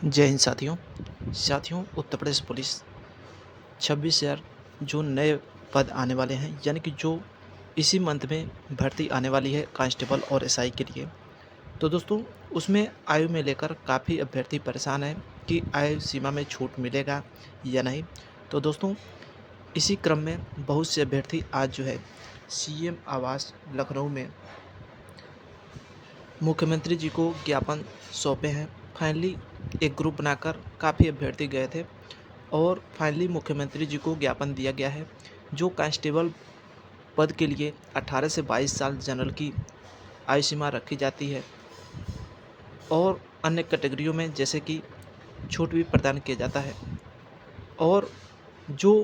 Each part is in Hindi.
जय हिंद साथियों उत्तर प्रदेश पुलिस 26,000 जो नए पद आने वाले हैं, यानी कि जो इसी मंथ में भर्ती आने वाली है कांस्टेबल और एसआई के लिए। तो दोस्तों उसमें आयु में लेकर काफ़ी अभ्यर्थी परेशान हैं कि आयु सीमा में छूट मिलेगा या नहीं। तो दोस्तों इसी क्रम में बहुत से अभ्यर्थी आज जो है सीएम आवास लखनऊ में मुख्यमंत्री जी को ज्ञापन सौंपे हैं। फाइनली एक ग्रुप बनाकर काफ़ी अभ्यर्थी गए थे और फाइनली मुख्यमंत्री जी को ज्ञापन दिया गया है। जो कांस्टेबल पद के लिए 18 से 22 साल जनरल की आयु सीमा रखी जाती है और अन्य कैटेगरियों में जैसे कि छूट भी प्रदान किया जाता है। और जो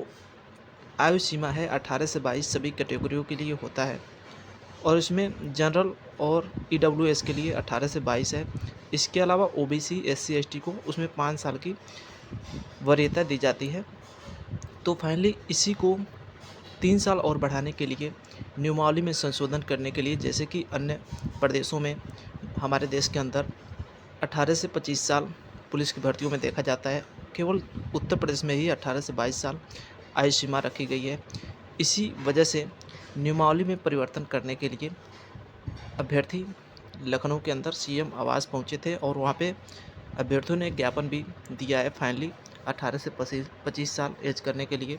आयु सीमा है 18 से 22 सभी कैटेगरियों के लिए होता है और इसमें जनरल और ईडब्ल्यूएस के लिए 18 से 22 है। इसके अलावा ओबीसी एससी एसटी को उसमें 5 साल की वरीयता दी जाती है। तो फाइनली इसी को 3 साल और बढ़ाने के लिए नियमावली में संशोधन करने के लिए, जैसे कि अन्य प्रदेशों में हमारे देश के अंदर 18 से 25 साल पुलिस की भर्तियों में देखा जाता है, केवल उत्तर प्रदेश में ही 18 से 22 साल आयु सीमा रखी गई है। इसी वजह से नियमावली में परिवर्तन करने के लिए अभ्यर्थी लखनऊ के अंदर सीएम आवास पहुंचे थे और वहां पे अभ्यर्थियों ने ज्ञापन भी दिया है फाइनली 18 से 25 साल एज करने के लिए।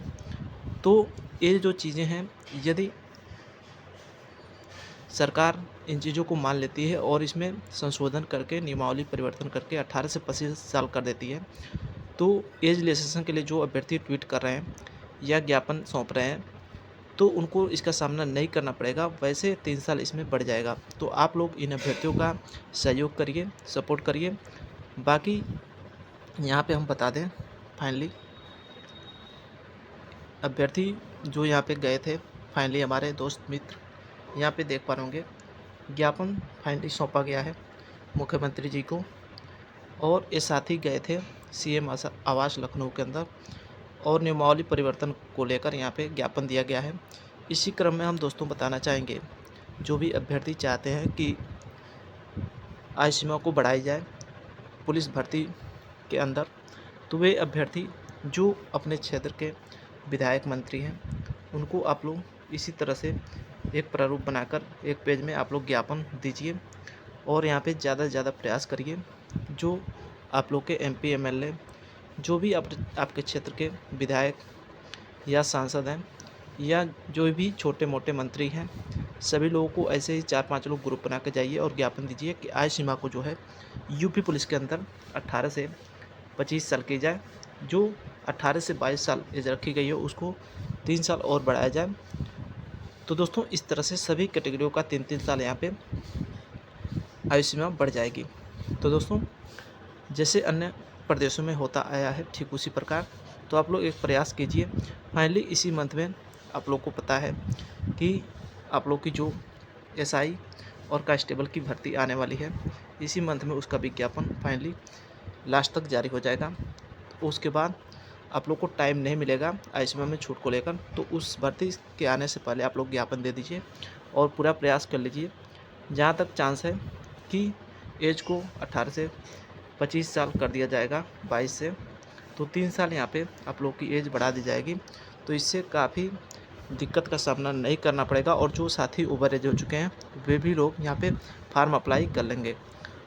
तो ये जो चीज़ें हैं, यदि सरकार इन चीज़ों को मान लेती है और इसमें संशोधन करके नियमावली परिवर्तन करके 18 से 25 साल कर देती है, तो एज रिलैक्सेशन के लिए जो अभ्यर्थी ट्वीट कर रहे हैं या ज्ञापन सौंप रहे हैं, तो उनको इसका सामना नहीं करना पड़ेगा। वैसे 3 साल इसमें बढ़ जाएगा। तो आप लोग इन अभ्यर्थियों का सहयोग करिए, सपोर्ट करिए। बाकी यहाँ पे हम बता दें, फाइनली अभ्यर्थी जो यहाँ पे गए थे, फाइनली हमारे दोस्त मित्र यहाँ पे देख पा रहे होंगे, ज्ञापन फाइनली सौंपा गया है मुख्यमंत्री जी को और ये साथ ही गए थे सीएम आवास लखनऊ के अंदर और नियमावली परिवर्तन को लेकर यहाँ पे ज्ञापन दिया गया है। इसी क्रम में हम दोस्तों बताना चाहेंगे, जो भी अभ्यर्थी चाहते हैं कि आयु सीमा को बढ़ाई जाए पुलिस भर्ती के अंदर, तो वे अभ्यर्थी जो अपने क्षेत्र के विधायक मंत्री हैं, उनको आप लोग इसी तरह से एक प्रारूप बनाकर एक पेज में आप लोग ज्ञापन दीजिए और यहाँ पे ज़्यादा से ज़्यादा प्रयास करिए। जो आप लोग के एमपी एमएलए, जो भी आपके क्षेत्र के विधायक या सांसद हैं या जो भी छोटे मोटे मंत्री हैं, सभी लोगों को ऐसे ही 4-5 लोग ग्रुप बना के जाइए और ज्ञापन दीजिए कि आयु सीमा को जो है यूपी पुलिस के अंदर 18 से 25 साल की जाए। जो 18 से 22 साल एज रखी गई है उसको 3 साल और बढ़ाया जाए। तो दोस्तों इस तरह से सभी कैटेगरियों का 3-3 साल यहाँ पे आयु सीमा बढ़ जाएगी। तो दोस्तों जैसे अन्य प्रदेशों में होता आया है, ठीक उसी प्रकार तो आप लोग एक प्रयास कीजिए। फाइनली इसी मंथ में आप लोग को पता है कि आप लोग की जो एसआई और कांस्टेबल की भर्ती आने वाली है, इसी मंथ में उसका विज्ञापन फाइनली लास्ट तक जारी हो जाएगा। उसके बाद आप लोग को टाइम नहीं मिलेगा आयु सीमा में छूट को लेकर, तो उस भर्ती के आने से पहले आप लोग ज्ञापन दे दीजिए और पूरा प्रयास कर लीजिए। जहाँ तक चांस है कि एज को 18 से 25 साल कर दिया जाएगा 22 से, तो 3 साल यहाँ पे आप लोग की एज बढ़ा दी जाएगी। तो इससे काफ़ी दिक्कत का सामना नहीं करना पड़ेगा और जो साथी ओवर एज हो चुके हैं वे भी लोग यहाँ पे फार्म अप्लाई कर लेंगे।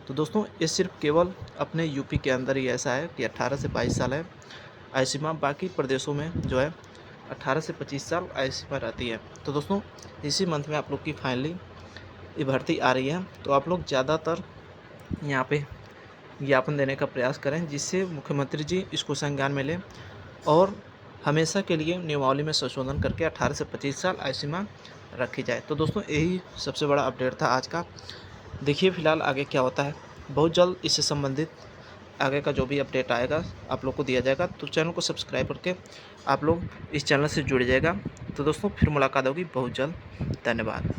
तो दोस्तों ये सिर्फ केवल अपने यूपी के अंदर ही ऐसा है कि 18 से 22 साल है आयु सीमा, बाकी प्रदेशों में जो है 18 से 25 साल आयु सीमा रहती है। तो दोस्तों इसी मंथ में आप लोग की फाइनली ये भर्ती आ रही है, तो आप लोग ज़्यादातर यहाँ पे ज्ञापन देने का प्रयास करें, जिससे मुख्यमंत्री जी इसको संज्ञान में लें और हमेशा के लिए नियमावली में संशोधन करके 18 से 25 साल आयु सीमा रखी जाए। तो दोस्तों यही सबसे बड़ा अपडेट था आज का। देखिए फिलहाल आगे क्या होता है, बहुत जल्द इससे संबंधित आगे का जो भी अपडेट आएगा आप लोग को दिया जाएगा। तो चैनल को सब्सक्राइब करके आप लोग इस चैनल से जुड़ जाएगा। तो दोस्तों फिर मुलाकात होगी बहुत जल्द। धन्यवाद।